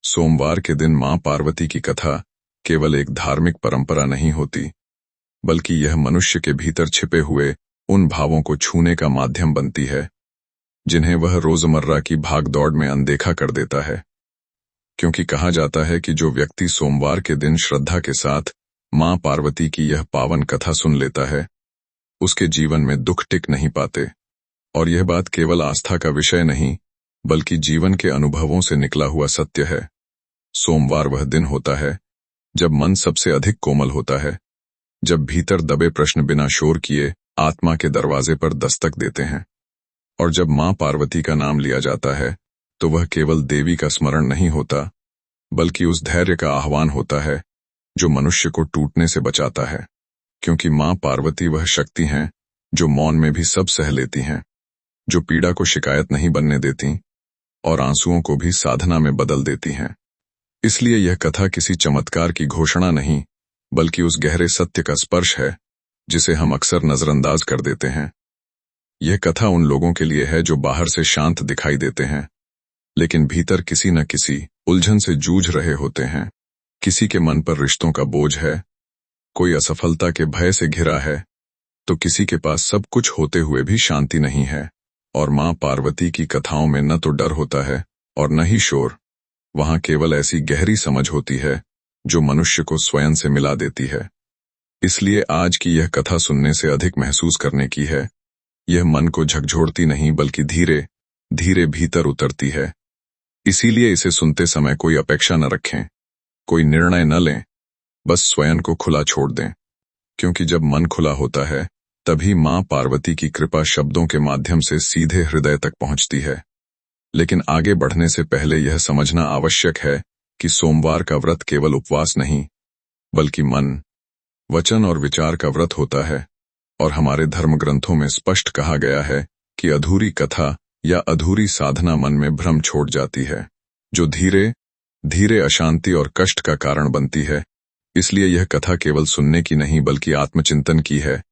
सोमवार के दिन मां पार्वती की कथा केवल एक धार्मिक परंपरा नहीं होती, बल्कि यह मनुष्य के भीतर छिपे हुए उन भावों को छूने का माध्यम बनती है जिन्हें वह रोजमर्रा की भागदौड़ में अनदेखा कर देता है। क्योंकि कहा जाता है कि जो व्यक्ति सोमवार के दिन श्रद्धा के साथ मां पार्वती की यह पावन कथा सुन लेता है, उसके जीवन में दुख टिक नहीं पाते। और यह बात केवल आस्था का विषय नहीं, बल्कि जीवन के अनुभवों से निकला हुआ सत्य है। सोमवार वह दिन होता है जब मन सबसे अधिक कोमल होता है, जब भीतर दबे प्रश्न बिना शोर किए आत्मा के दरवाजे पर दस्तक देते हैं। और जब मां पार्वती का नाम लिया जाता है, तो वह केवल देवी का स्मरण नहीं होता, बल्कि उस धैर्य का आह्वान होता है जो मनुष्य को टूटने से बचाता है। क्योंकि मां पार्वती वह शक्ति हैं जो मौन में भी सब सह लेती हैं, जो पीड़ा को शिकायत नहीं बनने देती और आंसुओं को भी साधना में बदल देती हैं। इसलिए यह कथा किसी चमत्कार की घोषणा नहीं, बल्कि उस गहरे सत्य का स्पर्श है जिसे हम अक्सर नजरअंदाज कर देते हैं। यह कथा उन लोगों के लिए है जो बाहर से शांत दिखाई देते हैं, लेकिन भीतर किसी न किसी उलझन से जूझ रहे होते हैं। किसी के मन पर रिश्तों का बोझ है, कोई असफलता के भय से घिरा है, तो किसी के पास सब कुछ होते हुए भी शांति नहीं है। और मां पार्वती की कथाओं में न तो डर होता है और न ही शोर, वहां केवल ऐसी गहरी समझ होती है जो मनुष्य को स्वयं से मिला देती है। इसलिए आज की यह कथा सुनने से अधिक महसूस करने की है। यह मन को झकझोरती नहीं, बल्कि धीरे धीरे भीतर उतरती है। इसीलिए इसे सुनते समय कोई अपेक्षा न रखें, कोई निर्णय न लें, बस स्वयं को खुला छोड़ दें। क्योंकि जब मन खुला होता है, तभी मां पार्वती की कृपा शब्दों के माध्यम से सीधे हृदय तक पहुंचती है। लेकिन आगे बढ़ने से पहले यह समझना आवश्यक है कि सोमवार का व्रत केवल उपवास नहीं, बल्कि मन, वचन और विचार का व्रत होता है। और हमारे धर्म ग्रंथों में स्पष्ट कहा गया है कि अधूरी कथा या अधूरी साधना मन में भ्रम छोड़ जाती है, जो धीरे धीरे अशांति और कष्ट का कारण बनती है। इसलिए यह कथा केवल सुनने की नहीं, बल्कि आत्मचिंतन की है।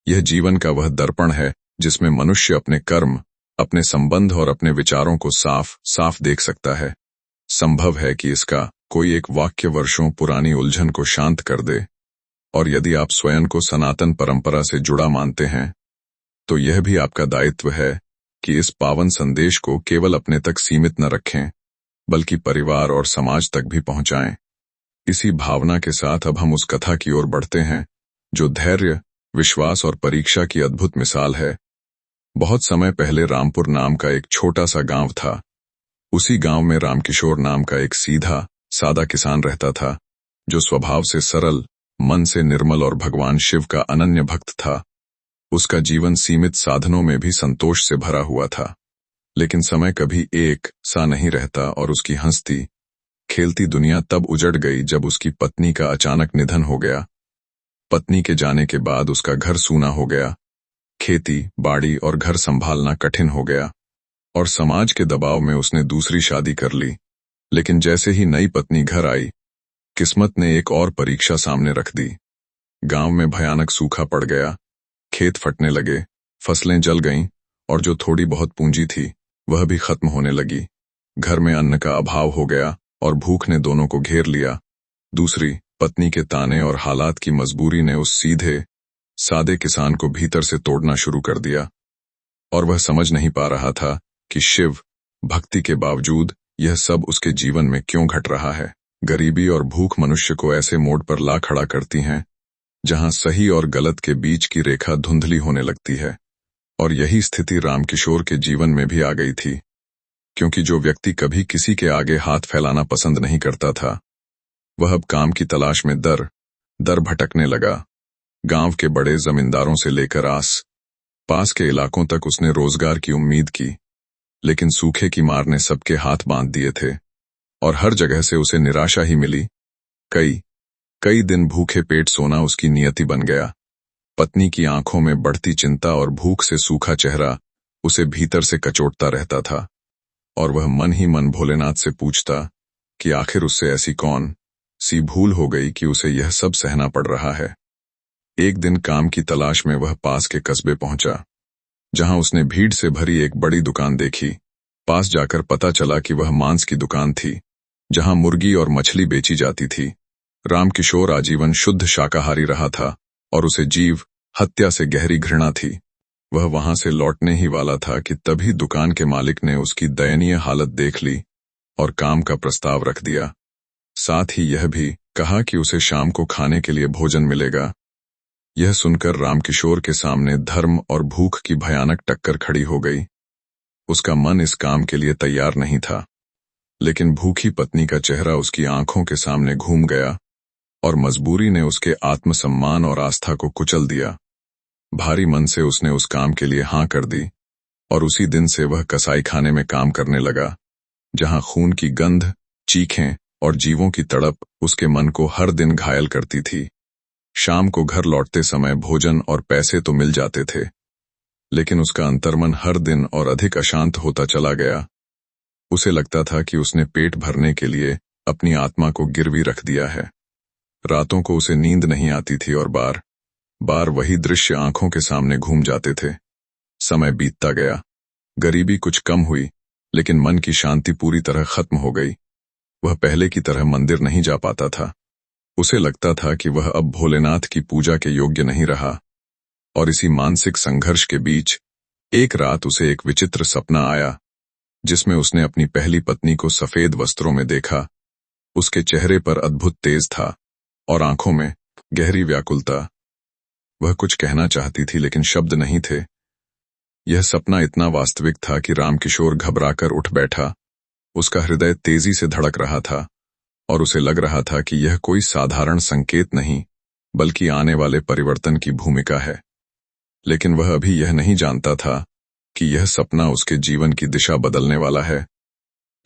यह जीवन का वह दर्पण है जिसमें मनुष्य अपने कर्म, अपने संबंध और अपने विचारों को साफ साफ देख सकता है। संभव है कि इसका कोई एक वाक्य वर्षों पुरानी उलझन को शांत कर दे। और यदि आप स्वयं को सनातन परंपरा से जुड़ा मानते हैं, तो यह भी आपका दायित्व है कि इस पावन संदेश को केवल अपने तक सीमित न रखें, बल्कि परिवार और समाज तक भी पहुंचाएं। इसी भावना के साथ अब हम उस कथा की ओर बढ़ते हैं जो धैर्य, विश्वास और परीक्षा की अद्भुत मिसाल है। बहुत समय पहले रामपुर नाम का एक छोटा सा गांव था। उसी गांव में रामकिशोर नाम का एक सीधा सादा किसान रहता था, जो स्वभाव से सरल, मन से निर्मल और भगवान शिव का अनन्य भक्त था। उसका जीवन सीमित साधनों में भी संतोष से भरा हुआ था। लेकिन समय कभी एक सा नहीं रहता और उसकी हंसती खेलती दुनिया तब उजड़ गई जब उसकी पत्नी का अचानक निधन हो गया। पत्नी के जाने के बाद उसका घर सूना हो गया, खेती बाड़ी और घर संभालना कठिन हो गया। और समाज के दबाव में उसने दूसरी शादी कर ली। लेकिन जैसे ही नई पत्नी घर आई, किस्मत ने एक और परीक्षा सामने रख दी। गांव में भयानक सूखा पड़ गया, खेत फटने लगे, फसलें जल गईं और जो थोड़ी बहुत पूंजी थी वह भी खत्म होने लगी। घर में अन्न का अभाव हो गया और भूख ने दोनों को घेर लिया। दूसरी पत्नी के ताने और हालात की मजबूरी ने उस सीधे सादे किसान को भीतर से तोड़ना शुरू कर दिया। और वह समझ नहीं पा रहा था कि शिव भक्ति के बावजूद यह सब उसके जीवन में क्यों घट रहा है। गरीबी और भूख मनुष्य को ऐसे मोड़ पर ला खड़ा करती हैं जहां सही और गलत के बीच की रेखा धुंधली होने लगती है। और यही स्थिति रामकिशोर के जीवन में भी आ गई थी। क्योंकि जो व्यक्ति कभी किसी के आगे हाथ फैलाना पसंद नहीं करता था, वह अब काम की तलाश में दर दर भटकने लगा। गांव के बड़े जमींदारों से लेकर आस पास के इलाकों तक उसने रोजगार की उम्मीद की, लेकिन सूखे की मार ने सबके हाथ बांध दिए थे और हर जगह से उसे निराशा ही मिली। कई दिन भूखे पेट सोना उसकी नियति बन गया। पत्नी की आंखों में बढ़ती चिंता और भूख से सूखा चेहरा उसे भीतर से कचोटता रहता था। और वह मन ही मन भोलेनाथ से पूछता कि आखिर उससे ऐसी कौन सी भूल हो गई कि उसे यह सब सहना पड़ रहा है। एक दिन काम की तलाश में वह पास के कस्बे पहुंचा, जहां उसने भीड़ से भरी एक बड़ी दुकान देखी। पास जाकर पता चला कि वह मांस की दुकान थी। जहां मुर्गी और मछली बेची जाती थी। रामकिशोर आजीवन शुद्ध शाकाहारी रहा था और उसे जीव हत्या से गहरी घृणा थी। वह वहां से लौटने ही वाला था कि तभी दुकान के मालिक ने उसकी दयनीय हालत देख ली और काम का प्रस्ताव रख दिया। साथ ही यह भी कहा कि उसे शाम को खाने के लिए भोजन मिलेगा। यह सुनकर रामकिशोर के सामने धर्म और भूख की भयानक टक्कर खड़ी हो गई। उसका मन इस काम के लिए तैयार नहीं था, लेकिन भूखी पत्नी का चेहरा उसकी आंखों के सामने घूम गया और मजबूरी ने उसके आत्मसम्मान और आस्था को कुचल दिया। भारी मन से उसने उस काम के लिए हाँ कर दी और उसी दिन से वह कसाई खाने में काम करने लगा, जहां खून की गंध, चीखें और जीवों की तड़प उसके मन को हर दिन घायल करती थी। शाम को घर लौटते समय भोजन और पैसे तो मिल जाते थे, लेकिन उसका अंतर्मन हर दिन और अधिक अशांत होता चला गया। उसे लगता था कि उसने पेट भरने के लिए अपनी आत्मा को गिरवी रख दिया है। रातों को उसे नींद नहीं आती थी और बार बार वही दृश्य आंखों के सामने घूम जाते थे। समय बीतता गया, गरीबी कुछ कम हुई, लेकिन मन की शांति पूरी तरह खत्म हो गई। वह पहले की तरह मंदिर नहीं जा पाता था। उसे लगता था कि वह अब भोलेनाथ की पूजा के योग्य नहीं रहा। और इसी मानसिक संघर्ष के बीच एक रात उसे एक विचित्र सपना आया, जिसमें उसने अपनी पहली पत्नी को सफेद वस्त्रों में देखा। उसके चेहरे पर अद्भुत तेज था और आंखों में गहरी व्याकुलता। वह कुछ कहना चाहती थी, लेकिन शब्द नहीं थे। यह सपना इतना वास्तविक था कि रामकिशोर घबराकर उठ बैठा। उसका हृदय तेजी से धड़क रहा था और उसे लग रहा था कि यह कोई साधारण संकेत नहीं, बल्कि आने वाले परिवर्तन की भूमिका है। लेकिन वह अभी यह नहीं जानता था कि यह सपना उसके जीवन की दिशा बदलने वाला है।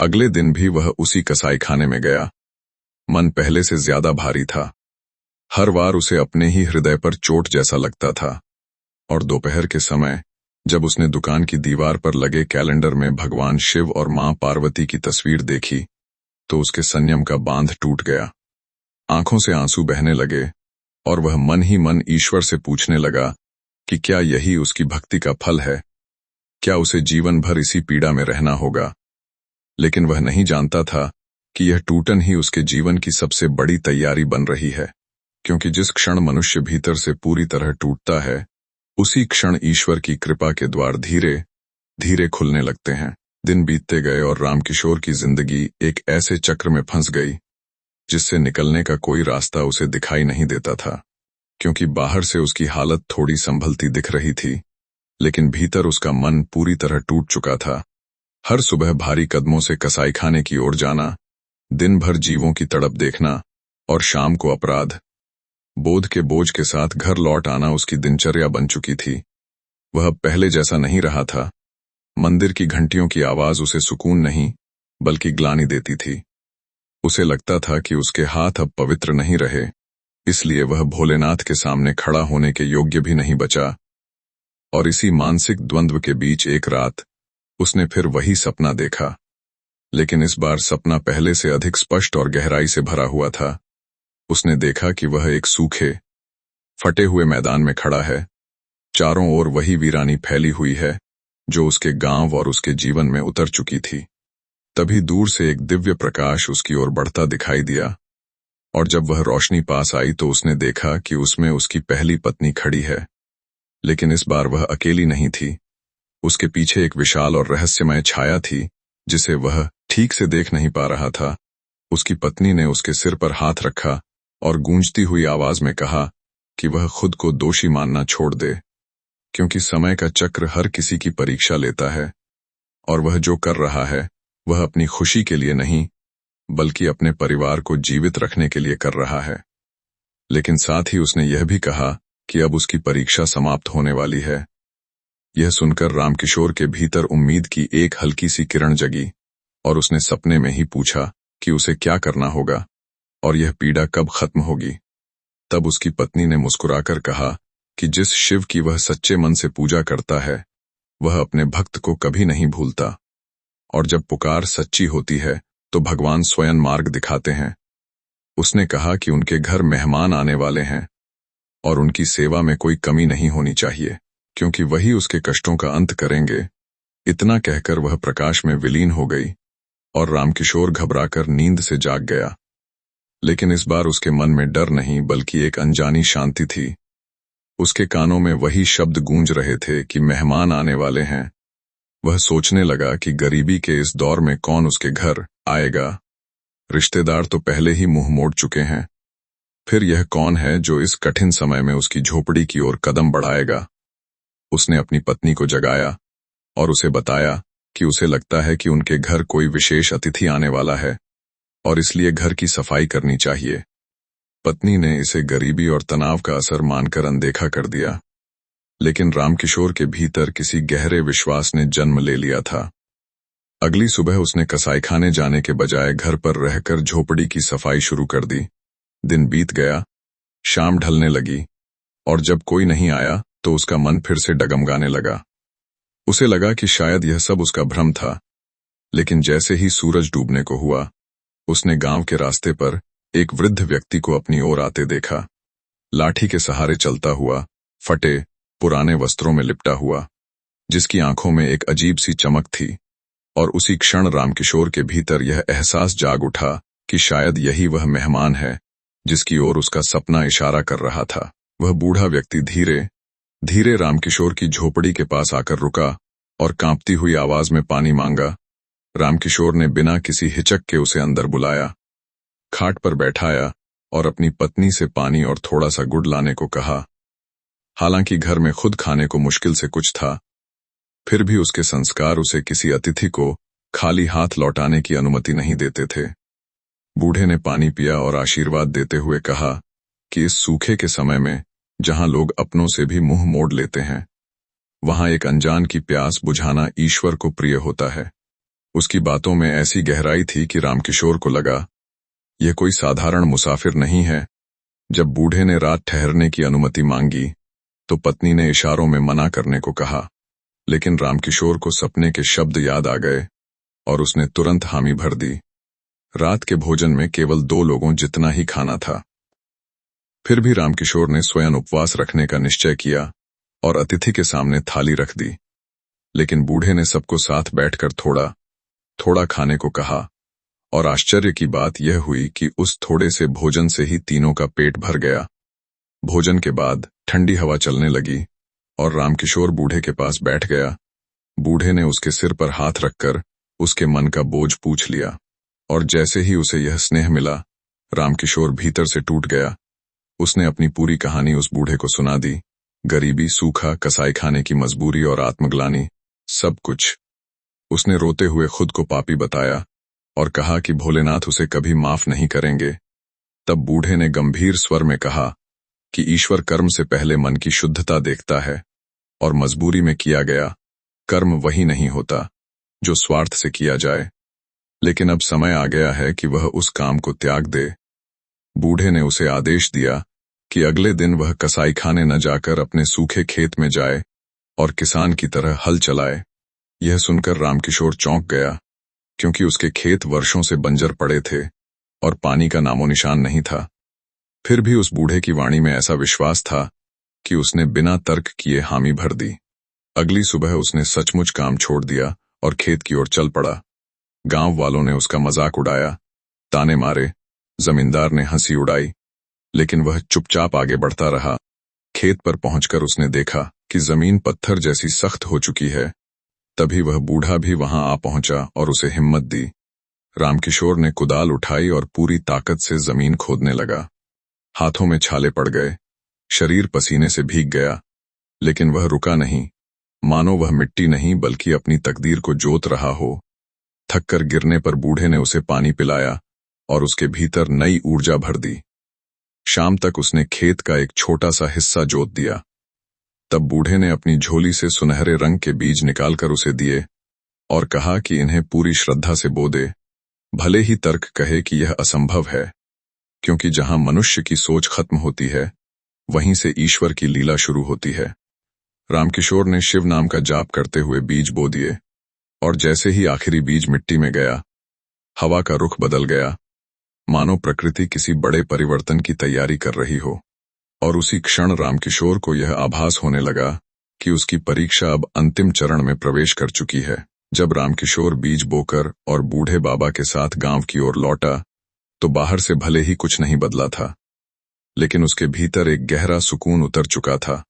अगले दिन भी वह उसी कसाई खाने में गया। मन पहले से ज्यादा भारी था। हर बार उसे अपने ही हृदय पर चोट जैसा लगता था। और दोपहर के समय जब उसने दुकान की दीवार पर लगे कैलेंडर में भगवान शिव और मां पार्वती की तस्वीर देखी, तो उसके संयम का बांध टूट गया। आंखों से आंसू बहने लगे और वह मन ही मन ईश्वर से पूछने लगा कि क्या यही उसकी भक्ति का फल है? क्या उसे जीवन भर इसी पीड़ा में रहना होगा? लेकिन वह नहीं जानता था कि यह टूटन ही उसके जीवन की सबसे बड़ी तैयारी बन रही है, क्योंकि जिस क्षण मनुष्य भीतर से पूरी तरह टूटता है, उसी क्षण ईश्वर की कृपा के द्वार धीरे धीरे खुलने लगते हैं। दिन बीतते गए और रामकिशोर की जिंदगी एक ऐसे चक्र में फंस गई जिससे निकलने का कोई रास्ता उसे दिखाई नहीं देता था। क्योंकि बाहर से उसकी हालत थोड़ी संभलती दिख रही थी, लेकिन भीतर उसका मन पूरी तरह टूट चुका था। हर सुबह भारी कदमों से कसाई खाने की ओर जाना, दिन भर जीवों की तड़प देखना और शाम को अपराध बोध के बोझ के साथ घर लौट आना उसकी दिनचर्या बन चुकी थी। वह अब पहले जैसा नहीं रहा था। मंदिर की घंटियों की आवाज उसे सुकून नहीं, बल्कि ग्लानि देती थी। उसे लगता था कि उसके हाथ अब पवित्र नहीं रहे, इसलिए वह भोलेनाथ के सामने खड़ा होने के योग्य भी नहीं बचा। और इसी मानसिक द्वंद्व के बीच एक रात उसने फिर वही सपना देखा, लेकिन इस बार सपना पहले से अधिक स्पष्ट और गहराई से भरा हुआ था। उसने देखा कि वह एक सूखे, फटे हुए मैदान में खड़ा है। चारों ओर वही वीरानी फैली हुई है जो उसके गांव और उसके जीवन में उतर चुकी थी। तभी दूर से एक दिव्य प्रकाश उसकी ओर बढ़ता दिखाई दिया, और जब वह रोशनी पास आई तो उसने देखा कि उसमें उसकी पहली पत्नी खड़ी है। लेकिन इस बार वह अकेली नहीं थी। उसके पीछे एक विशाल और रहस्यमय छाया थी, जिसे वह ठीक से देख नहीं पा रहा था। उसकी पत्नी ने उसके सिर पर हाथ रखा और गूंजती हुई आवाज में कहा कि वह खुद को दोषी मानना छोड़ दे, क्योंकि समय का चक्र हर किसी की परीक्षा लेता है, और वह जो कर रहा है वह अपनी खुशी के लिए नहीं, बल्कि अपने परिवार को जीवित रखने के लिए कर रहा है। लेकिन साथ ही उसने यह भी कहा कि अब उसकी परीक्षा समाप्त होने वाली है। यह सुनकर रामकिशोर के भीतर उम्मीद की एक हल्की सी किरण जगी, और उसने सपने में ही पूछा कि उसे क्या करना होगा और यह पीड़ा कब खत्म होगी। तब उसकी पत्नी ने मुस्कुराकर कहा कि जिस शिव की वह सच्चे मन से पूजा करता है, वह अपने भक्त को कभी नहीं भूलता, और जब पुकार सच्ची होती है तो भगवान स्वयं मार्ग दिखाते हैं। उसने कहा कि उनके घर मेहमान आने वाले हैं और उनकी सेवा में कोई कमी नहीं होनी चाहिए, क्योंकि वही उसके कष्टों का अंत करेंगे। इतना कहकर वह प्रकाश में विलीन हो गई और रामकिशोर घबराकर नींद से जाग गया। लेकिन इस बार उसके मन में डर नहीं बल्कि एक अनजानी शांति थी। उसके कानों में वही शब्द गूंज रहे थे कि मेहमान आने वाले हैं। वह सोचने लगा कि गरीबी के इस दौर में कौन उसके घर आएगा। रिश्तेदार तो पहले ही मुंह मोड़ चुके हैं, फिर यह कौन है जो इस कठिन समय में उसकी झोपड़ी की ओर कदम बढ़ाएगा। उसने अपनी पत्नी को जगाया और उसे बताया कि उसे लगता है कि उनके घर कोई विशेष अतिथि आने वाला है और इसलिए घर की सफाई करनी चाहिए। पत्नी ने इसे गरीबी और तनाव का असर मानकर अनदेखा कर दिया, लेकिन रामकिशोर के भीतर किसी गहरे विश्वास ने जन्म ले लिया था। अगली सुबह उसने कसाईखाने जाने के बजाय घर पर रहकर झोपड़ी की सफाई शुरू कर दी। दिन बीत गया, शाम ढलने लगी और जब कोई नहीं आया तो उसका मन फिर से डगमगाने लगा। उसे लगा कि शायद यह सब उसका भ्रम था, लेकिन जैसे ही सूरज डूबने को हुआ, उसने गांव के रास्ते पर एक वृद्ध व्यक्ति को अपनी ओर आते देखा। लाठी के सहारे चलता हुआ, फटे पुराने वस्त्रों में लिपटा हुआ, जिसकी आंखों में एक अजीब सी चमक थी। और उसी क्षण रामकिशोर के भीतर यह एहसास जाग उठा कि शायद यही वह मेहमान है जिसकी ओर उसका सपना इशारा कर रहा था। वह बूढ़ा व्यक्ति धीरे धीरे रामकिशोर की झोपड़ी के पास आकर रुका और कांपती हुई आवाज में पानी मांगा। रामकिशोर ने बिना किसी हिचक के उसे अंदर बुलाया, खाट पर बैठाया और अपनी पत्नी से पानी और थोड़ा सा गुड़ लाने को कहा। हालांकि घर में खुद खाने को मुश्किल से कुछ था, फिर भी उसके संस्कार उसे किसी अतिथि को खाली हाथ लौटाने की अनुमति नहीं देते थे। बूढ़े ने पानी पिया और आशीर्वाद देते हुए कहा कि इस सूखे के समय में जहां लोग अपनों से भी मुंह मोड़ लेते हैं, वहां एक अनजान की प्यास बुझाना ईश्वर को प्रिय होता है। उसकी बातों में ऐसी गहराई थी कि रामकिशोर को लगा यह कोई साधारण मुसाफिर नहीं है। जब बूढ़े ने रात ठहरने की अनुमति मांगी तो पत्नी ने इशारों में मना करने को कहा, लेकिन रामकिशोर को सपने के शब्द याद आ गए और उसने तुरंत हामी भर दी। रात के भोजन में केवल 2 लोगों जितना ही खाना था। फिर भी रामकिशोर ने स्वयं उपवास रखने का निश्चय किया और अतिथि के सामने थाली रख दी। लेकिन बूढ़े ने सबको साथ बैठकर थोड़ा थोड़ा खाने को कहा और आश्चर्य की बात यह हुई कि उस थोड़े से भोजन से ही तीनों का पेट भर गया। भोजन के बाद ठंडी हवा चलने लगी और रामकिशोर बूढ़े के पास बैठ गया। बूढ़े ने उसके सिर पर हाथ रखकर उसके मन का बोझ पूछ लिया और जैसे ही उसे यह स्नेह मिला, रामकिशोर भीतर से टूट गया। उसने अपनी पूरी कहानी उस बूढ़े को सुना दी। गरीबी, सूखा, कसाईखाने की मजबूरी और आत्मग्लानि, सब कुछ। उसने रोते हुए खुद को पापी बताया और कहा कि भोलेनाथ उसे कभी माफ नहीं करेंगे। तब बूढ़े ने गंभीर स्वर में कहा कि ईश्वर कर्म से पहले मन की शुद्धता देखता है और मजबूरी में किया गया कर्म वही नहीं होता जो स्वार्थ से किया जाए। लेकिन अब समय आ गया है कि वह उस काम को त्याग दे। बूढ़े ने उसे आदेश दिया कि अगले दिन वह कसाईखाने न जाकर अपने सूखे खेत में जाए और किसान की तरह हल चलाए। यह सुनकर रामकिशोर चौंक गया, क्योंकि उसके खेत वर्षों से बंजर पड़े थे और पानी का नामो निशान नहीं था। फिर भी उस बूढ़े की वाणी में ऐसा विश्वास था कि उसने बिना तर्क किए हामी भर दी। अगली सुबह उसने सचमुच काम छोड़ दिया और खेत की ओर चल पड़ा। गांव वालों ने उसका मजाक उड़ाया, ताने मारे, जमींदार ने हंसी उड़ाई, लेकिन वह चुपचाप आगे बढ़ता रहा। खेत पर पहुंचकर उसने देखा कि जमीन पत्थर जैसी सख्त हो चुकी है। तभी वह बूढ़ा भी वहां आ पहुंचा और उसे हिम्मत दी। रामकिशोर ने कुदाल उठाई और पूरी ताकत से जमीन खोदने लगा। हाथों में छाले पड़ गए, शरीर पसीने से भीग गया, लेकिन वह रुका नहीं, मानो वह मिट्टी नहीं बल्कि अपनी तकदीर को जोत रहा हो। थककर गिरने पर बूढ़े ने उसे पानी पिलाया और उसके भीतर नई ऊर्जा भर दी। शाम तक उसने खेत का एक छोटा सा हिस्सा जोत दिया। तब बूढ़े ने अपनी झोली से सुनहरे रंग के बीज निकालकर उसे दिए और कहा कि इन्हें पूरी श्रद्धा से बो दे, भले ही तर्क कहे कि यह असंभव है, क्योंकि जहां मनुष्य की सोच खत्म होती है, वहीं से ईश्वर की लीला शुरू होती है। रामकिशोर ने शिव नाम का जाप करते हुए बीज बो दिए और जैसे ही आखिरी बीज मिट्टी में गया, हवा का रुख बदल गया, मानो प्रकृति किसी बड़े परिवर्तन की तैयारी कर रही हो। और उसी क्षण रामकिशोर को यह आभास होने लगा कि उसकी परीक्षा अब अंतिम चरण में प्रवेश कर चुकी है। जब रामकिशोर बीज बोकर और बूढ़े बाबा के साथ गांव की ओर लौटा तो बाहर से भले ही कुछ नहीं बदला था, लेकिन उसके भीतर एक गहरा सुकून उतर चुका था,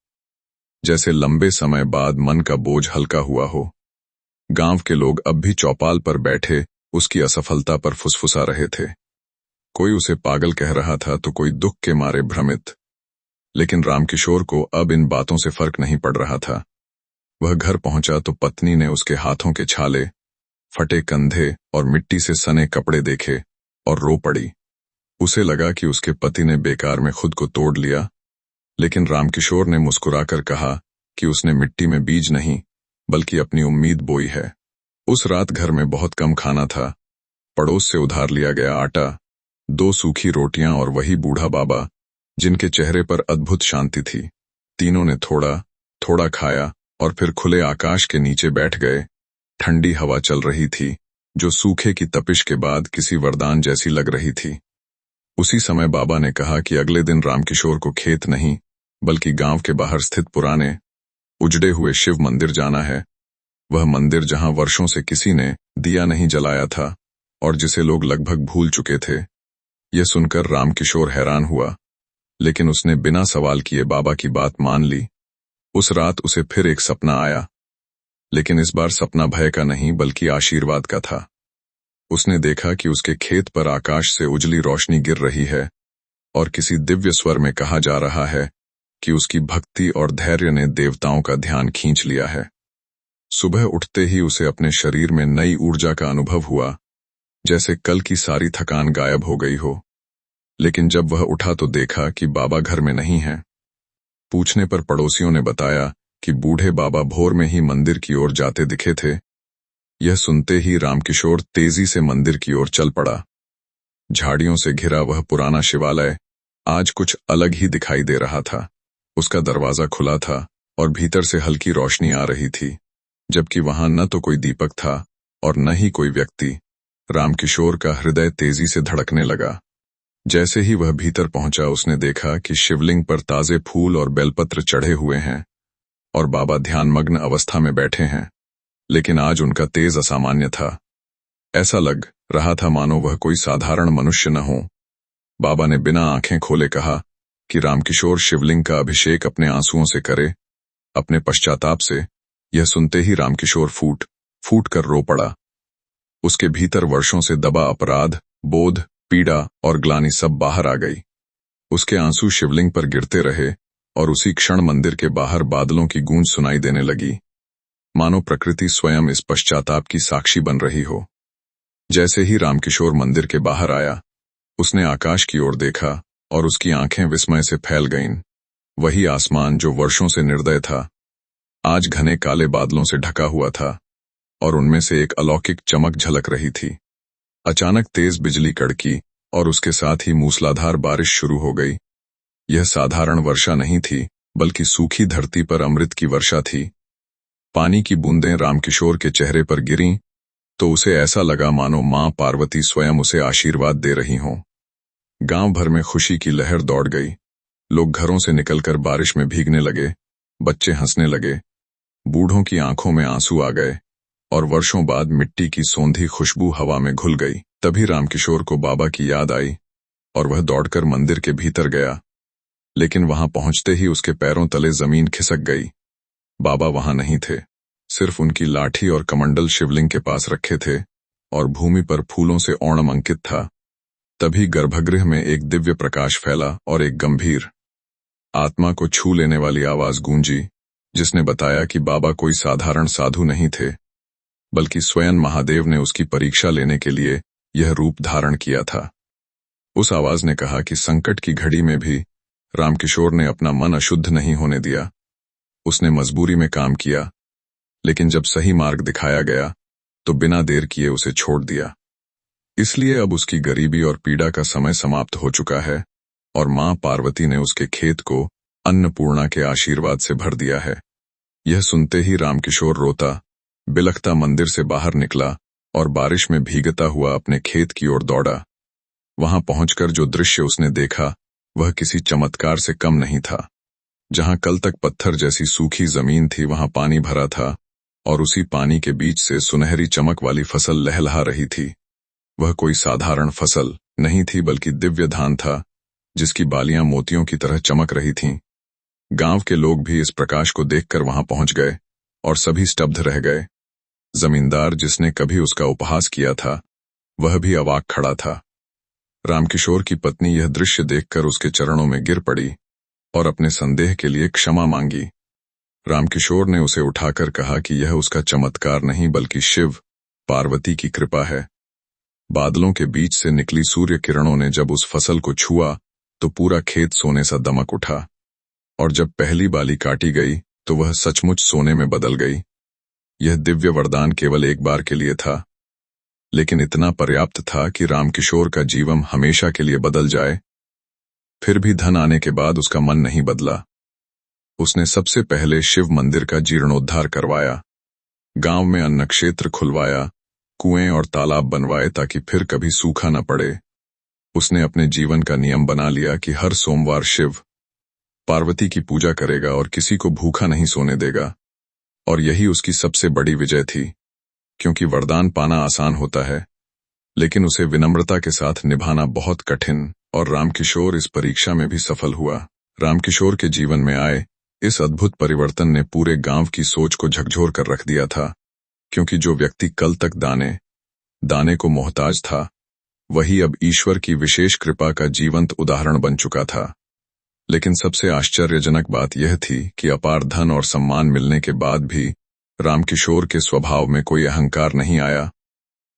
जैसे लंबे समय बाद मन का बोझ हल्का हुआ हो। गांव के लोग अब भी चौपाल पर बैठे उसकी असफलता पर फुसफुसा रहे थे। कोई उसे पागल कह रहा था तो कोई दुख के मारे भ्रमित, लेकिन रामकिशोर को अब इन बातों से फर्क नहीं पड़ रहा था। वह घर पहुंचा तो पत्नी ने उसके हाथों के छाले, फटे कंधे और मिट्टी से सने कपड़े देखे और रो पड़ी। उसे लगा कि उसके पति ने बेकार में खुद को तोड़ लिया, लेकिन रामकिशोर ने मुस्कुराकर कहा कि उसने मिट्टी में बीज नहीं बल्कि अपनी उम्मीद बोई है। उस रात घर में बहुत कम खाना था। पड़ोस से उधार लिया गया आटा, 2 सूखी रोटियां और वही बूढ़ा बाबा जिनके चेहरे पर अद्भुत शांति थी। तीनों ने थोड़ा थोड़ा खाया और फिर खुले आकाश के नीचे बैठ गए। ठंडी हवा चल रही थी जो सूखे की तपिश के बाद किसी वरदान जैसी लग रही थी। उसी समय बाबा ने कहा कि अगले दिन रामकिशोर को खेत नहीं बल्कि गांव के बाहर स्थित पुराने उजड़े हुए शिव मंदिर जाना है। वह मंदिर जहां वर्षों से किसी ने दिया नहीं जलाया था और जिसे लोग लगभग भूल चुके थे। यह सुनकर रामकिशोर हैरान हुआ, लेकिन उसने बिना सवाल किए बाबा की बात मान ली। उस रात उसे फिर एक सपना आया, लेकिन इस बार सपना भय का नहीं बल्कि आशीर्वाद का था। उसने देखा कि उसके खेत पर आकाश से उजली रोशनी गिर रही है और किसी दिव्य स्वर में कहा जा रहा है कि उसकी भक्ति और धैर्य ने देवताओं का ध्यान खींच लिया है। सुबह उठते ही उसे अपने शरीर में नई ऊर्जा का अनुभव हुआ, जैसे कल की सारी थकान गायब हो गई हो। लेकिन जब वह उठा तो देखा कि बाबा घर में नहीं हैं। पूछने पर पड़ोसियों ने बताया कि बूढ़े बाबा भोर में ही मंदिर की ओर जाते दिखे थे। यह सुनते ही रामकिशोर तेजी से मंदिर की ओर चल पड़ा। झाड़ियों से घिरा वह पुराना शिवालय आज कुछ अलग ही दिखाई दे रहा था। उसका दरवाजा खुला था और भीतर से हल्की रोशनी आ रही थी, जबकि वहां न तो कोई दीपक था और न ही कोई व्यक्ति। रामकिशोर का हृदय तेजी से धड़कने लगा। जैसे ही वह भीतर पहुंचा उसने देखा कि शिवलिंग पर ताजे फूल और बेलपत्र चढ़े हुए हैं और बाबा ध्यानमग्न अवस्था में बैठे हैं, लेकिन आज उनका तेज असामान्य था। ऐसा लग रहा था मानो वह कोई साधारण मनुष्य न हो। बाबा ने बिना आंखें खोले कहा कि रामकिशोर शिवलिंग का अभिषेक अपने आंसुओं से करे, अपने पश्चाताप से। यह सुनते ही रामकिशोर फूट फूट कर रो पड़ा। उसके भीतर वर्षों से दबा अपराध बोध, पीड़ा और ग्लानि सब बाहर आ गई। उसके आंसू शिवलिंग पर गिरते रहे और उसी क्षण मंदिर के बाहर बादलों की गूंज सुनाई देने लगी, मानो प्रकृति स्वयं इस पश्चाताप की साक्षी बन रही हो। जैसे ही रामकिशोर मंदिर के बाहर आया, उसने आकाश की ओर देखा और उसकी आंखें विस्मय से फैल गईं। वही आसमान जो वर्षों से निर्दय था, आज घने काले बादलों से ढका हुआ था और उनमें से एक अलौकिक चमक झलक रही थी। अचानक तेज बिजली कड़की और उसके साथ ही मूसलाधार बारिश शुरू हो गई। यह साधारण वर्षा नहीं थी बल्कि सूखी धरती पर अमृत की वर्षा थी। पानी की बूंदें रामकिशोर के चेहरे पर गिरीं तो उसे ऐसा लगा मानो मां पार्वती स्वयं उसे आशीर्वाद दे रही हों। गांव भर में खुशी की लहर दौड़ गई। लोग घरों से निकलकर बारिश में भीगने लगे, बच्चे हंसने लगे, बूढ़ों की आंखों में आंसू आ गए और वर्षों बाद मिट्टी की सौंधी खुशबू हवा में घुल गई। तभी रामकिशोर को बाबा की याद आई और वह दौड़कर मंदिर के भीतर गया, लेकिन वहां पहुंचते ही उसके पैरों तले जमीन खिसक गई। बाबा वहां नहीं थे, सिर्फ उनकी लाठी और कमंडल शिवलिंग के पास रखे थे और भूमि पर फूलों से ओणम अंकित था। तभी गर्भगृह में एक दिव्य प्रकाश फैला और एक गंभीर, आत्मा को छू लेने वाली आवाज गूंजी, जिसने बताया कि बाबा कोई साधारण साधु नहीं थे, बल्कि स्वयं महादेव ने उसकी परीक्षा लेने के लिए यह रूप धारण किया था। उस आवाज ने कहा कि संकट की घड़ी में भी रामकिशोर ने अपना मन अशुद्ध नहीं होने दिया। उसने मजबूरी में काम किया, लेकिन जब सही मार्ग दिखाया गया तो बिना देर किए उसे छोड़ दिया। इसलिए अब उसकी गरीबी और पीड़ा का समय समाप्त हो चुका है और मां पार्वती ने उसके खेत को अन्नपूर्णा के आशीर्वाद से भर दिया है। यह सुनते ही रामकिशोर रोता बिलखता मंदिर से बाहर निकला और बारिश में भीगता हुआ अपने खेत की ओर दौड़ा। वहां पहुंचकर जो दृश्य उसने देखा वह किसी चमत्कार से कम नहीं था। जहां कल तक पत्थर जैसी सूखी जमीन थी वहां पानी भरा था और उसी पानी के बीच से सुनहरी चमक वाली फसल लहलहा रही थी। वह कोई साधारण फसल नहीं थी, बल्कि दिव्य धान था, जिसकी बालियां मोतियों की तरह चमक रही थीं। गांव के लोग भी इस प्रकाश को देखकर वहां पहुंच गए और सभी स्तब्ध रह गए। जमींदार, जिसने कभी उसका उपहास किया था, वह भी अवाक खड़ा था। रामकिशोर की पत्नी यह दृश्य देखकर उसके चरणों में गिर पड़ी और अपने संदेह के लिए क्षमा मांगी। रामकिशोर ने उसे उठाकर कहा कि यह उसका चमत्कार नहीं, बल्कि शिव पार्वती की कृपा है। बादलों के बीच से निकली सूर्य किरणों ने जब उस फसल को छुआ तो पूरा खेत सोने सा दमक उठा, और जब पहली बाली काटी गई तो वह सचमुच सोने में बदल गई। यह दिव्य वरदान केवल एक बार के लिए था, लेकिन इतना पर्याप्त था कि रामकिशोर का जीवन हमेशा के लिए बदल जाए। फिर भी धन आने के बाद उसका मन नहीं बदला। उसने सबसे पहले शिव मंदिर का जीर्णोद्धार करवाया, गांव में अन्न क्षेत्र खुलवाया, कुएं और तालाब बनवाए ताकि फिर कभी सूखा न पड़े। उसने अपने जीवन का नियम बना लिया कि हर सोमवार शिव पार्वती की पूजा करेगा और किसी को भूखा नहीं सोने देगा। और यही उसकी सबसे बड़ी विजय थी, क्योंकि वरदान पाना आसान होता है, लेकिन उसे विनम्रता के साथ निभाना बहुत कठिन, और रामकिशोर इस परीक्षा में भी सफल हुआ। रामकिशोर के जीवन में आए इस अद्भुत परिवर्तन ने पूरे गांव की सोच को झकझोर कर रख दिया था, क्योंकि जो व्यक्ति कल तक दाने को मोहताज था, वही अब ईश्वर की विशेष कृपा का जीवंत उदाहरण बन चुका था। लेकिन सबसे आश्चर्यजनक बात यह थी कि अपार धन और सम्मान मिलने के बाद भी रामकिशोर के स्वभाव में कोई अहंकार नहीं आया।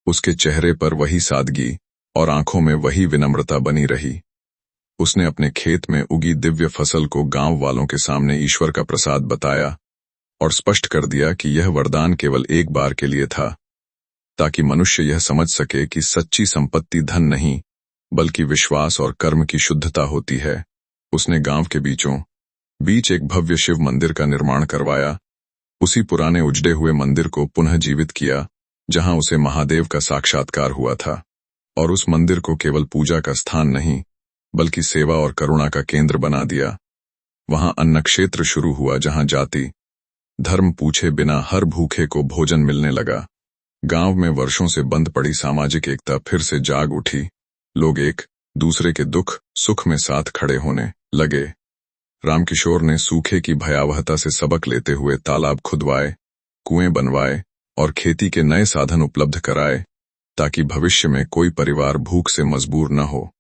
उसके चेहरे पर वही सादगी और आंखों में वही विनम्रता बनी रही। उसने अपने खेत में उगी दिव्य फसल को गांव वालों के सामने ईश्वर का प्रसाद बताया और स्पष्ट कर दिया कि यह वरदान केवल एक बार के लिए था, ताकि मनुष्य यह समझ सके कि सच्ची संपत्ति धन नहीं, बल्कि विश्वास और कर्म की शुद्धता होती है। उसने गांव के बीच एक भव्य शिव मंदिर का निर्माण करवाया। उसी पुराने उजड़े हुए मंदिर को पुनः जीवित किया, जहां उसे महादेव का साक्षात्कार हुआ था, और उस मंदिर को केवल पूजा का स्थान नहीं, बल्कि सेवा और करुणा का केंद्र बना दिया। वहां अन्न क्षेत्र शुरू हुआ, जहां जाति धर्म पूछे बिना हर भूखे को भोजन मिलने लगा। गांव में वर्षों से बंद पड़ी सामाजिक एकता फिर से जाग उठी। लोग एक दूसरे के दुख सुख में साथ खड़े होने लगे। रामकिशोर ने सूखे की भयावहता से सबक लेते हुए तालाब खुदवाए, कुएं बनवाए और खेती के नए साधन उपलब्ध कराए, ताकि भविष्य में कोई परिवार भूख से मजबूर न हो।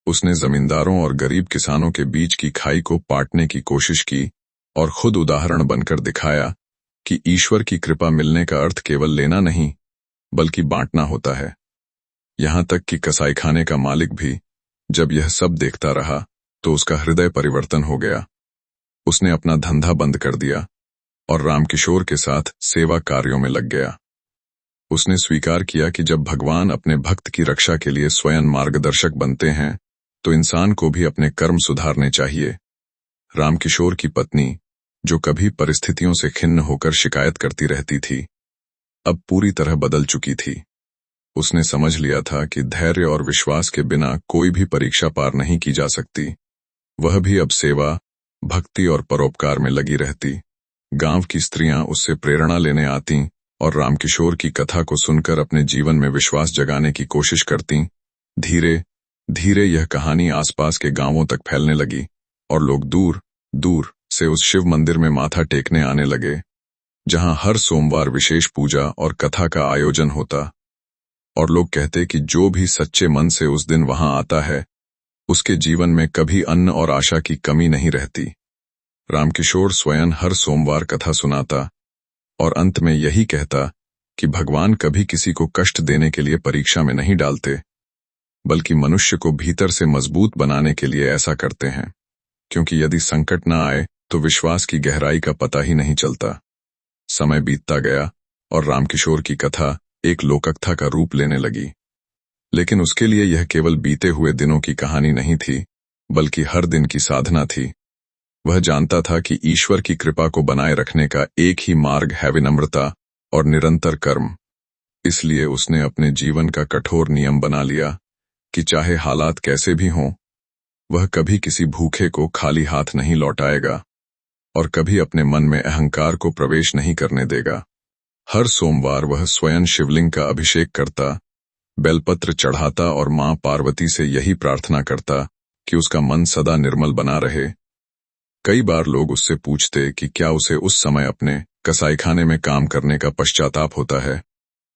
उसने जमींदारों और गरीब किसानों के बीच की खाई को पाटने की कोशिश की और खुद उदाहरण बनकर दिखाया कि ईश्वर की कृपा मिलने का अर्थ केवल लेना नहीं, बल्कि बांटना होता है। यहां तक कि कसाईखाने का मालिक भी जब यह सब देखता रहा तो उसका हृदय परिवर्तन हो गया। उसने अपना धंधा बंद कर दिया और रामकिशोर के साथ सेवा कार्यों में लग गया। उसने स्वीकार किया कि जब भगवान अपने भक्त की रक्षा के लिए स्वयं मार्गदर्शक बनते हैं, तो इंसान को भी अपने कर्म सुधारने चाहिए। रामकिशोर की पत्नी, जो कभी परिस्थितियों से खिन्न होकर शिकायत करती रहती थी, अब पूरी तरह बदल चुकी थी। उसने समझ लिया था कि धैर्य और विश्वास के बिना कोई भी परीक्षा पार नहीं की जा सकती। वह भी अब सेवा, भक्ति और परोपकार में लगी रहती। गांव की स्त्रियां उससे प्रेरणा लेने आतीं और रामकिशोर की कथा को सुनकर अपने जीवन में विश्वास जगाने की कोशिश करतीं। धीरे धीरे यह कहानी आसपास के गांवों तक फैलने लगी और लोग दूर दूर से उस शिव मंदिर में माथा टेकने आने लगे, जहां हर सोमवार विशेष पूजा और कथा का आयोजन होता। और लोग कहते कि जो भी सच्चे मन से उस दिन वहां आता है, उसके जीवन में कभी अन्न और आशा की कमी नहीं रहती। रामकिशोर स्वयं हर सोमवार कथा सुनाता और अंत में यही कहता कि भगवान कभी किसी को कष्ट देने के लिए परीक्षा में नहीं डालते, बल्कि मनुष्य को भीतर से मजबूत बनाने के लिए ऐसा करते हैं, क्योंकि यदि संकट न आए तो विश्वास की गहराई का पता ही नहीं चलता। समय बीतता गया और रामकिशोर की कथा एक लोककथा का रूप लेने लगी, लेकिन उसके लिए यह केवल बीते हुए दिनों की कहानी नहीं थी, बल्कि हर दिन की साधना थी। वह जानता था कि ईश्वर की कृपा को बनाए रखने का एक ही मार्ग है विनम्रता और निरंतर कर्म। इसलिए उसने अपने जीवन का कठोर नियम बना लिया कि चाहे हालात कैसे भी हों, वह कभी किसी भूखे को खाली हाथ नहीं लौटाएगा और कभी अपने मन में अहंकार को प्रवेश नहीं करने देगा। हर सोमवार वह स्वयं शिवलिंग का अभिषेक करता, बेलपत्र चढ़ाता और मां पार्वती से यही प्रार्थना करता कि उसका मन सदा निर्मल बना रहे। कई बार लोग उससे पूछते कि क्या उसे उस समय अपने कसाईखाने में काम करने का पश्चाताप होता है।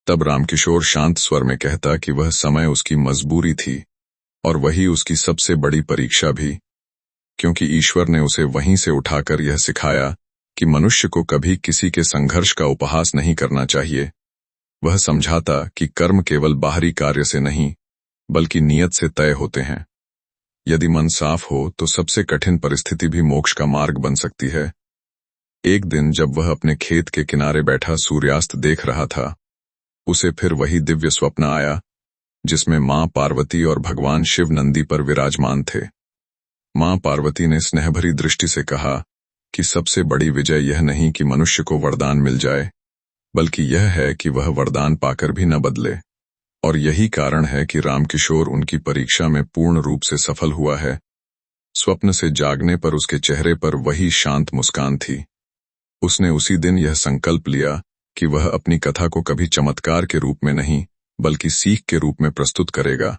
तब रामकिशोर शांत स्वर में कहता कि वह समय उसकी मजबूरी थी और वही उसकी सबसे बड़ी परीक्षा भी, क्योंकि ईश्वर ने उसे वहीं से उठाकर यह सिखाया कि मनुष्य को कभी किसी के संघर्ष का उपहास नहीं करना चाहिए। वह समझाता कि कर्म केवल बाहरी कार्य से नहीं, बल्कि नियत से तय होते हैं। यदि मन साफ हो तो सबसे कठिन परिस्थिति भी मोक्ष का मार्ग बन सकती है। एक दिन जब वह अपने खेत के किनारे बैठा सूर्यास्त देख रहा था, उसे फिर वही दिव्य स्वप्न आया जिसमें मां पार्वती और भगवान शिव नंदी पर विराजमान थे। मां पार्वती ने स्नेहभरी दृष्टि से कहा कि सबसे बड़ी विजय यह नहीं कि मनुष्य को वरदान मिल जाए, बल्कि यह है कि वह वरदान पाकर भी न बदले। और यही कारण है कि रामकिशोर उनकी परीक्षा में पूर्ण रूप से सफल हुआ है। स्वप्न से जागने पर उसके चेहरे पर वही शांत मुस्कान थी। उसने उसी दिन यह संकल्प लिया कि वह अपनी कथा को कभी चमत्कार के रूप में नहीं, बल्कि सीख के रूप में प्रस्तुत करेगा,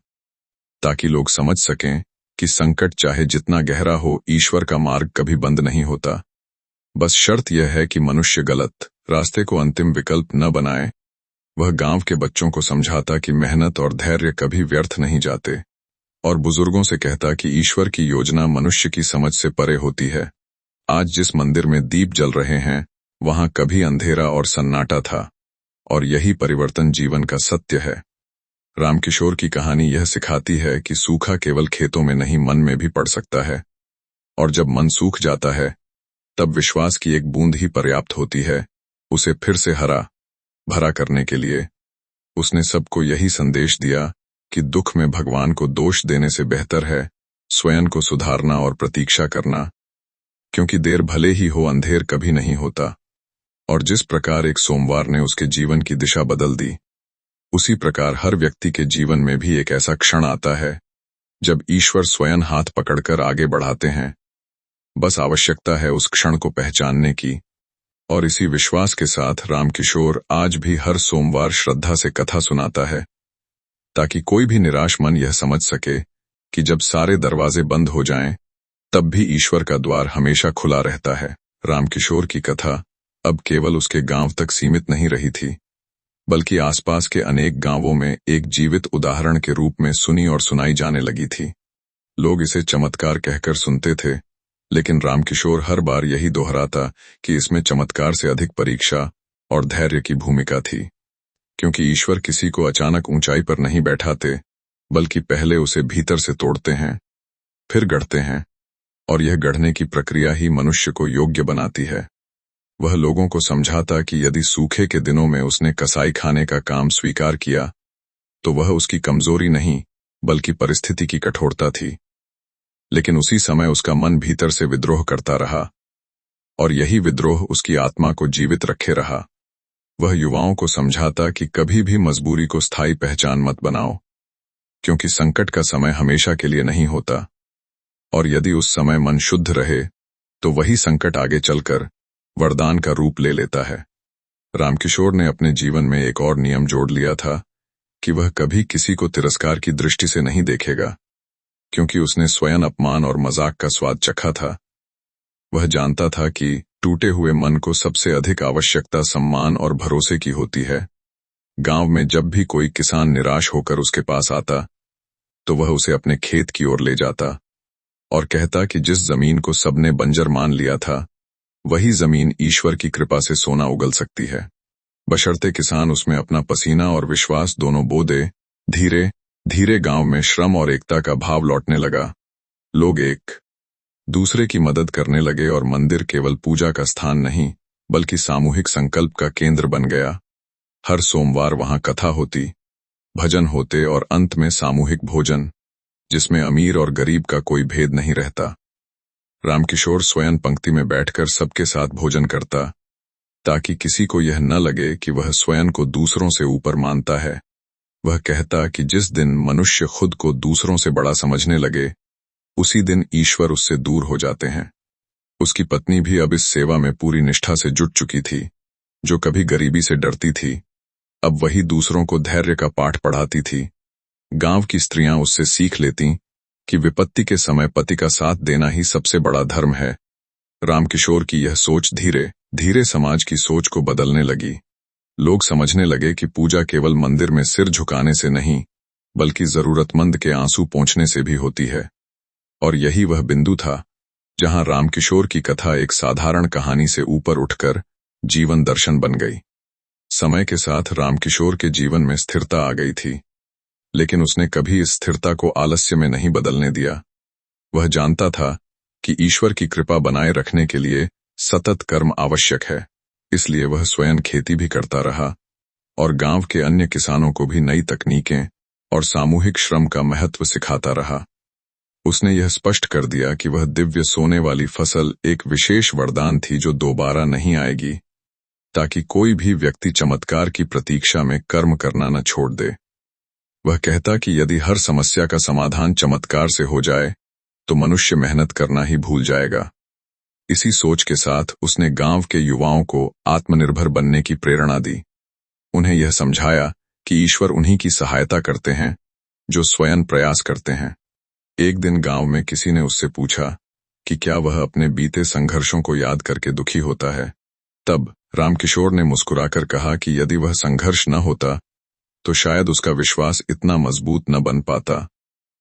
ताकि लोग समझ सकें कि संकट चाहे जितना गहरा हो, ईश्वर का मार्ग कभी बंद नहीं होता। बस शर्त यह है कि मनुष्य गलत रास्ते को अंतिम विकल्प न बनाए। वह गांव के बच्चों को समझाता कि मेहनत और धैर्य कभी व्यर्थ नहीं जाते, और बुजुर्गों से कहता कि ईश्वर की योजना मनुष्य की समझ से परे होती है। आज जिस मंदिर में दीप जल रहे हैं, वहां कभी अंधेरा और सन्नाटा था, और यही परिवर्तन जीवन का सत्य है। रामकिशोर की कहानी यह सिखाती है कि सूखा केवल खेतों में नहीं, मन में भी पड़ सकता है, और जब मन सूख जाता है तब विश्वास की एक बूंद ही पर्याप्त होती है उसे फिर से हरा भरा करने के लिए। उसने सबको यही संदेश दिया कि दुख में भगवान को दोष देने से बेहतर है स्वयं को सुधारना और प्रतीक्षा करना, क्योंकि देर भले ही हो, अंधेर कभी नहीं होता। और जिस प्रकार एक सोमवार ने उसके जीवन की दिशा बदल दी, उसी प्रकार हर व्यक्ति के जीवन में भी एक ऐसा क्षण आता है जब ईश्वर स्वयं हाथ पकड़कर आगे बढ़ाते हैं। बस आवश्यकता है उस क्षण को पहचानने की। और इसी विश्वास के साथ रामकिशोर आज भी हर सोमवार श्रद्धा से कथा सुनाता है, ताकि कोई भी निराश मन यह समझ सके कि जब सारे दरवाजे बंद हो जाएं, तब भी ईश्वर का द्वार हमेशा खुला रहता है। रामकिशोर की कथा अब केवल उसके गांव तक सीमित नहीं रही थी, बल्कि आसपास के अनेक गांवों में एक जीवित उदाहरण के रूप में सुनी और सुनाई जाने लगी थी। लोग इसे चमत्कार कहकर सुनते थे, लेकिन रामकिशोर हर बार यही दोहराता कि इसमें चमत्कार से अधिक परीक्षा और धैर्य की भूमिका थी, क्योंकि ईश्वर किसी को अचानक ऊंचाई पर नहीं बैठाते, बल्कि पहले उसे भीतर से तोड़ते हैं, फिर गढ़ते हैं, और यह गढ़ने की प्रक्रिया ही मनुष्य को योग्य बनाती है। वह लोगों को समझाता कि यदि सूखे के दिनों में उसने कसाई खाने का काम स्वीकार किया, तो वह उसकी कमजोरी नहीं, बल्कि परिस्थिति की कठोरता थी। लेकिन उसी समय उसका मन भीतर से विद्रोह करता रहा, और यही विद्रोह उसकी आत्मा को जीवित रखे रहा। वह युवाओं को समझाता कि कभी भी मजबूरी को स्थायी पहचान मत बनाओ, क्योंकि संकट का समय हमेशा के लिए नहीं होता, और यदि उस समय मन शुद्ध रहे तो वही संकट आगे चलकर वरदान का रूप ले लेता है। रामकिशोर ने अपने जीवन में एक और नियम जोड़ लिया था कि वह कभी किसी को तिरस्कार की दृष्टि से नहीं देखेगा, क्योंकि उसने स्वयं अपमान और मजाक का स्वाद चखा था। वह जानता था कि टूटे हुए मन को सबसे अधिक आवश्यकता सम्मान और भरोसे की होती है। गांव में जब भी कोई किसान निराश होकर उसके पास आता, तो वह उसे अपने खेत की ओर ले जाता और कहता कि जिस जमीन को सबने बंजर मान लिया था, वही जमीन ईश्वर की कृपा से सोना उगल सकती है, बशर्ते किसान उसमें अपना पसीना और विश्वास दोनों बो दे। धीरे धीरे गांव में श्रम और एकता का भाव लौटने लगा। लोग एक दूसरे की मदद करने लगे और मंदिर केवल पूजा का स्थान नहीं, बल्कि सामूहिक संकल्प का केंद्र बन गया। हर सोमवार वहां कथा होती, भजन होते और अंत में सामूहिक भोजन, जिसमें अमीर और गरीब का कोई भेद नहीं रहता। रामकिशोर स्वयं पंक्ति में बैठकर सबके साथ भोजन करता, ताकि किसी को यह न लगे कि वह स्वयं को दूसरों से ऊपर मानता है। वह कहता कि जिस दिन मनुष्य खुद को दूसरों से बड़ा समझने लगे, उसी दिन ईश्वर उससे दूर हो जाते हैं। उसकी पत्नी भी अब इस सेवा में पूरी निष्ठा से जुट चुकी थी। जो कभी गरीबी से डरती थी, अब वही दूसरों को धैर्य का पाठ पढ़ाती थी। गांव की स्त्रियां उससे सीख लेती कि विपत्ति के समय पति का साथ देना ही सबसे बड़ा धर्म है। रामकिशोर की यह सोच धीरे धीरे समाज की सोच को बदलने लगी। लोग समझने लगे कि पूजा केवल मंदिर में सिर झुकाने से नहीं, बल्कि जरूरतमंद के आंसू पोंछने से भी होती है। और यही वह बिंदु था जहां रामकिशोर की कथा एक साधारण कहानी से ऊपर उठकर जीवन दर्शन बन गई। समय के साथ रामकिशोर के जीवन में स्थिरता आ गई थी, लेकिन उसने कभी इस स्थिरता को आलस्य में नहीं बदलने दिया। वह जानता था कि ईश्वर की कृपा बनाए रखने के लिए सतत कर्म आवश्यक है। इसलिए वह स्वयं खेती भी करता रहा और गांव के अन्य किसानों को भी नई तकनीकें और सामूहिक श्रम का महत्व सिखाता रहा। उसने यह स्पष्ट कर दिया कि वह दिव्य सोने वाली फसल एक विशेष वरदान थी जो दोबारा नहीं आएगी, ताकि कोई भी व्यक्ति चमत्कार की प्रतीक्षा में कर्म करना न छोड़ दे। वह कहता कि यदि हर समस्या का समाधान चमत्कार से हो जाए तो मनुष्य मेहनत करना ही भूल जाएगा। इसी सोच के साथ उसने गांव के युवाओं को आत्मनिर्भर बनने की प्रेरणा दी। उन्हें यह समझाया कि ईश्वर उन्हीं की सहायता करते हैं जो स्वयं प्रयास करते हैं। एक दिन गांव में किसी ने उससे पूछा कि क्या वह अपने बीते संघर्षों को याद करके दुखी होता है। तब रामकिशोर ने मुस्कुराकर कहा कि यदि वह संघर्ष न होता तो शायद उसका विश्वास इतना मजबूत न बन पाता।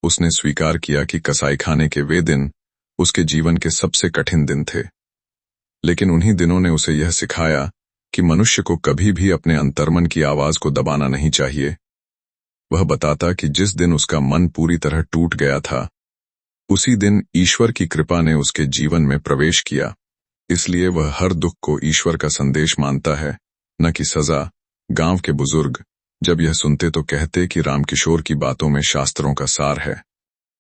उसने स्वीकार किया कि कसाईखाने के वे दिन उसके जीवन के सबसे कठिन दिन थे, लेकिन उन्हीं दिनों ने उसे यह सिखाया कि मनुष्य को कभी भी अपने अंतर्मन की आवाज को दबाना नहीं चाहिए। वह बताता कि जिस दिन उसका मन पूरी तरह टूट गया था, उसी दिन ईश्वर की कृपा ने उसके जीवन में प्रवेश किया। इसलिए वह हर दुख को ईश्वर का संदेश मानता है, न कि सजा। गांव के बुजुर्ग जब यह सुनते तो कहते कि रामकिशोर की बातों में शास्त्रों का सार है।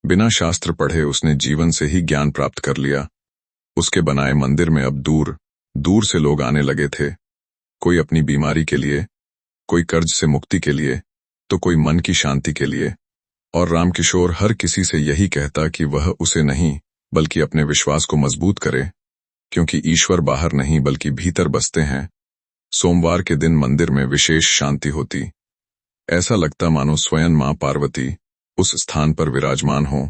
बिना शास्त्र पढ़े उसने जीवन से ही ज्ञान प्राप्त कर लिया। उसके बनाए मंदिर में अब दूर दूर से लोग आने लगे थे, कोई अपनी बीमारी के लिए, कोई कर्ज से मुक्ति के लिए, तो कोई मन की शांति के लिए। और रामकिशोर हर किसी से यही कहता कि वह उसे नहीं बल्कि अपने विश्वास को मजबूत करे, क्योंकि ईश्वर बाहर नहीं बल्कि भीतर बसते हैं। सोमवार के दिन मंदिर में विशेष शांति होती। ऐसा लगता मानो स्वयं मां पार्वती उस स्थान पर विराजमान हो।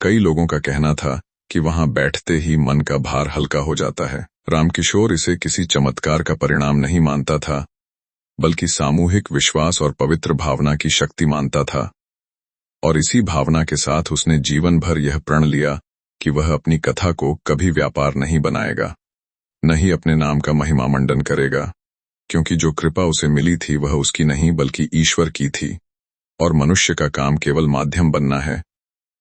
कई लोगों का कहना था कि वहां बैठते ही मन का भार हल्का हो जाता है। रामकिशोर इसे किसी चमत्कार का परिणाम नहीं मानता था, बल्कि सामूहिक विश्वास और पवित्र भावना की शक्ति मानता था। और इसी भावना के साथ उसने जीवन भर यह प्रण लिया कि वह अपनी कथा को कभी व्यापार नहीं बनाएगा, न ही अपने नाम का महिमा मंडन करेगा, क्योंकि जो कृपा उसे मिली थी वह उसकी नहीं बल्कि ईश्वर की थी, और मनुष्य का काम केवल माध्यम बनना है।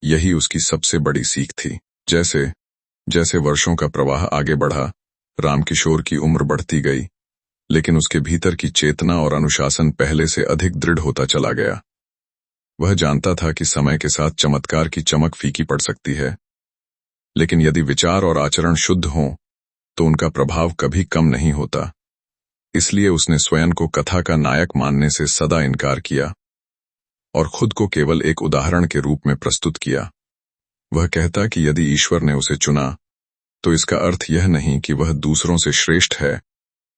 यही उसकी सबसे बड़ी सीख थी। जैसे जैसे वर्षों का प्रवाह आगे बढ़ा, रामकिशोर की उम्र बढ़ती गई, लेकिन उसके भीतर की चेतना और अनुशासन पहले से अधिक दृढ़ होता चला गया। वह जानता था कि समय के साथ चमत्कार की चमक फीकी पड़ सकती है, लेकिन यदि विचार और आचरण शुद्ध हों तो उनका प्रभाव कभी कम नहीं होता। इसलिए उसने स्वयं को कथा का नायक मानने से सदा इनकार किया और खुद को केवल एक उदाहरण के रूप में प्रस्तुत किया। वह कहता कि यदि ईश्वर ने उसे चुना तो इसका अर्थ यह नहीं कि वह दूसरों से श्रेष्ठ है,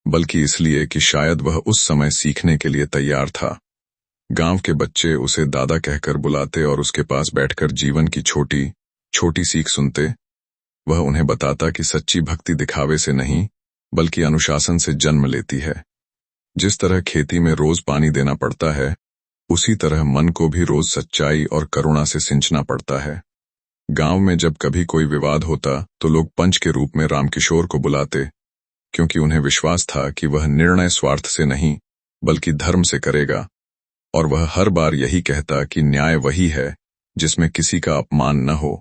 बल्कि इसलिए कि शायद वह उस समय सीखने के लिए तैयार था। गांव के बच्चे उसे दादा कहकर बुलाते और उसके पास बैठकर जीवन की छोटी छोटी सीख सुनते। वह उन्हें बताता कि सच्ची भक्ति दिखावे से नहीं बल्कि अनुशासन से जन्म लेती है। जिस तरह खेती में रोज पानी देना पड़ता है, उसी तरह मन को भी रोज सच्चाई और करुणा से सिंचना पड़ता है। गांव में जब कभी कोई विवाद होता तो लोग पंच के रूप में रामकिशोर को बुलाते, क्योंकि उन्हें विश्वास था कि वह निर्णय स्वार्थ से नहीं बल्कि धर्म से करेगा। और वह हर बार यही कहता कि न्याय वही है जिसमें किसी का अपमान न हो।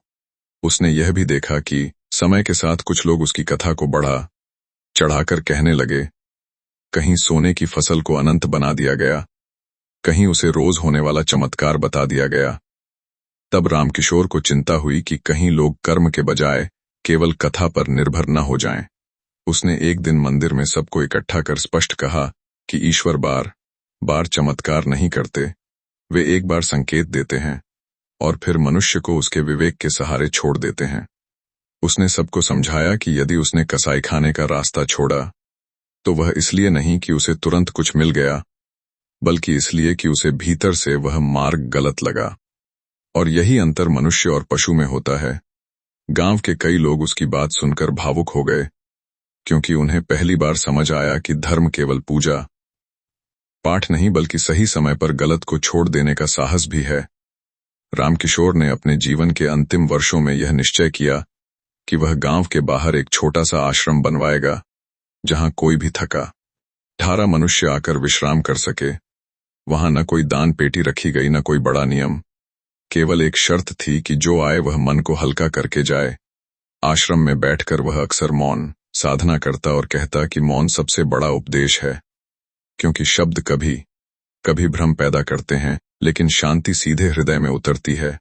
उसने यह भी देखा कि समय के साथ कुछ लोग उसकी कथा को बढ़ा चढ़ाकर कहने लगे। कहीं सोने की फसल को अनंत बना दिया गया, कहीं उसे रोज होने वाला चमत्कार बता दिया गया। तब रामकिशोर को चिंता हुई कि कहीं लोग कर्म के बजाय केवल कथा पर निर्भर न हो जाएं। उसने एक दिन मंदिर में सबको इकट्ठा कर स्पष्ट कहा कि ईश्वर बार बार चमत्कार नहीं करते, वे एक बार संकेत देते हैं और फिर मनुष्य को उसके विवेक के सहारे छोड़ देते हैं। उसने सबको समझाया कि यदि उसने कसाईखाने का रास्ता छोड़ा तो वह इसलिए नहीं कि उसे तुरंत कुछ मिल गया, बल्कि इसलिए कि उसे भीतर से वह मार्ग गलत लगा। और यही अंतर मनुष्य और पशु में होता है। गांव के कई लोग उसकी बात सुनकर भावुक हो गए, क्योंकि उन्हें पहली बार समझ आया कि धर्म केवल पूजा पाठ नहीं बल्कि सही समय पर गलत को छोड़ देने का साहस भी है। रामकिशोर ने अपने जीवन के अंतिम वर्षों में यह निश्चय किया कि वह गांव के बाहर एक छोटा सा आश्रम बनवाएगा, जहां कोई भी थका ढारा मनुष्य आकर विश्राम कर सके। वहां न कोई दान पेटी रखी गई, न कोई बड़ा नियम। केवल एक शर्त थी कि जो आए वह मन को हल्का करके जाए। आश्रम में बैठकर वह अक्सर मौन साधना करता और कहता कि मौन सबसे बड़ा उपदेश है, क्योंकि शब्द कभी कभी भ्रम पैदा करते हैं, लेकिन शांति सीधे हृदय में उतरती है।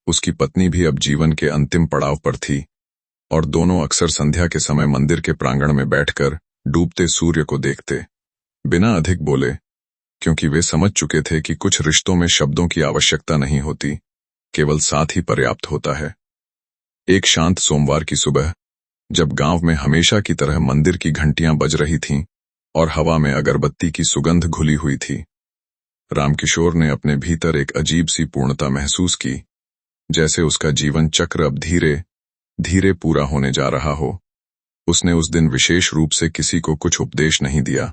उसकी पत्नी भी अब जीवन के अंतिम पड़ाव पर थी, और दोनों अक्सर संध्या के समय मंदिर के प्रांगण में बैठकर डूबते सूर्य को देखते, बिना अधिक बोले, क्योंकि वे समझ चुके थे कि कुछ रिश्तों में शब्दों की आवश्यकता नहीं होती, केवल साथ ही पर्याप्त होता है। एक शांत सोमवार की सुबह, जब गांव में हमेशा की तरह मंदिर की घंटियां बज रही थीं और हवा में अगरबत्ती की सुगंध घुली हुई थी, रामकिशोर ने अपने भीतर एक अजीब सी पूर्णता महसूस की, जैसे उसका जीवन चक्र अब धीरे धीरे पूरा होने जा रहा हो। उसने उस दिन विशेष रूप से किसी को कुछ उपदेश नहीं दिया,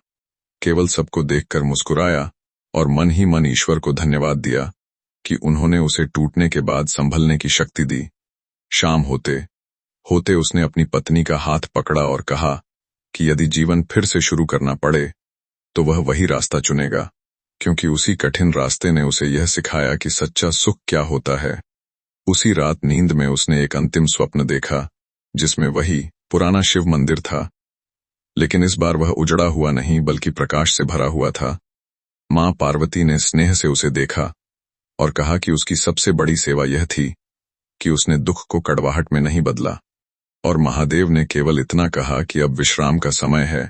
केवल सबको देखकर मुस्कुराया और मन ही मन ईश्वर को धन्यवाद दिया कि उन्होंने उसे टूटने के बाद संभलने की शक्ति दी। शाम होते होते उसने अपनी पत्नी का हाथ पकड़ा और कहा कि यदि जीवन फिर से शुरू करना पड़े तो वह वही रास्ता चुनेगा, क्योंकि उसी कठिन रास्ते ने उसे यह सिखाया कि सच्चा सुख क्या होता है। उसी रात नींद में उसने एक अंतिम स्वप्न देखा, जिसमें वही पुराना शिव मंदिर था, लेकिन इस बार वह उजड़ा हुआ नहीं बल्कि प्रकाश से भरा हुआ था। मां पार्वती ने स्नेह से उसे देखा और कहा कि उसकी सबसे बड़ी सेवा यह थी कि उसने दुख को कड़वाहट में नहीं बदला, और महादेव ने केवल इतना कहा कि अब विश्राम का समय है।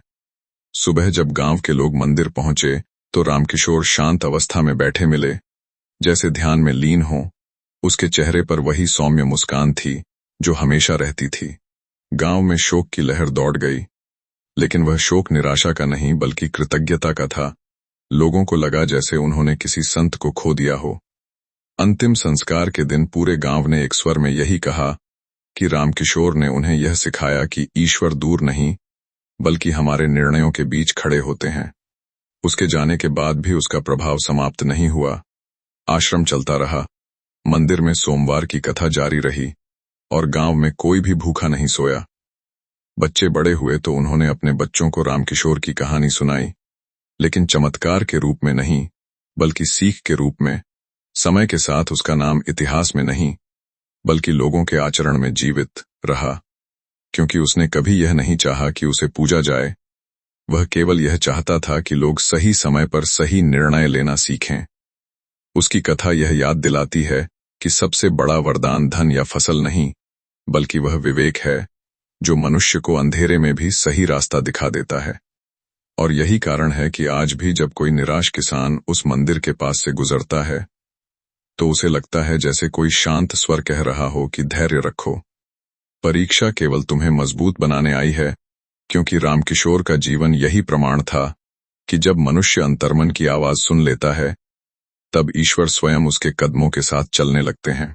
सुबह जब गांव के लोग मंदिर पहुंचे तो रामकिशोर शांत अवस्था में बैठे मिले, जैसे ध्यान में लीन हो। उसके चेहरे पर वही सौम्य मुस्कान थी जो हमेशा रहती थी। गांव में शोक की लहर दौड़ गई, लेकिन वह शोक निराशा का नहीं बल्कि कृतज्ञता का था। लोगों को लगा जैसे उन्होंने किसी संत को खो दिया हो। अंतिम संस्कार के दिन पूरे गांव ने एक स्वर में यही कहा कि रामकिशोर ने उन्हें यह सिखाया कि ईश्वर दूर नहीं बल्कि हमारे निर्णयों के बीच खड़े होते हैं। उसके जाने के बाद भी उसका प्रभाव समाप्त नहीं हुआ। आश्रम चलता रहा, मंदिर में सोमवार की कथा जारी रही, और गांव में कोई भी भूखा नहीं सोया। बच्चे बड़े हुए तो उन्होंने अपने बच्चों को रामकिशोर की कहानी सुनाई, लेकिन चमत्कार के रूप में नहीं बल्कि सीख के रूप में। समय के साथ उसका नाम इतिहास में नहीं बल्कि लोगों के आचरण में जीवित रहा, क्योंकि उसने कभी यह नहीं चाहा कि उसे पूजा जाए। वह केवल यह चाहता था कि लोग सही समय पर सही निर्णय लेना सीखें। उसकी कथा यह याद दिलाती है कि सबसे बड़ा वरदान धन या फसल नहीं बल्कि वह विवेक है जो मनुष्य को अंधेरे में भी सही रास्ता दिखा देता है। और यही कारण है कि आज भी जब कोई निराश किसान उस मंदिर के पास से गुजरता है तो उसे लगता है जैसे कोई शांत स्वर कह रहा हो कि धैर्य रखो, परीक्षा केवल तुम्हें मजबूत बनाने आई है। क्योंकि रामकिशोर का जीवन यही प्रमाण था कि जब मनुष्य अंतर्मन की आवाज सुन लेता है, तब ईश्वर स्वयं उसके कदमों के साथ चलने लगते हैं।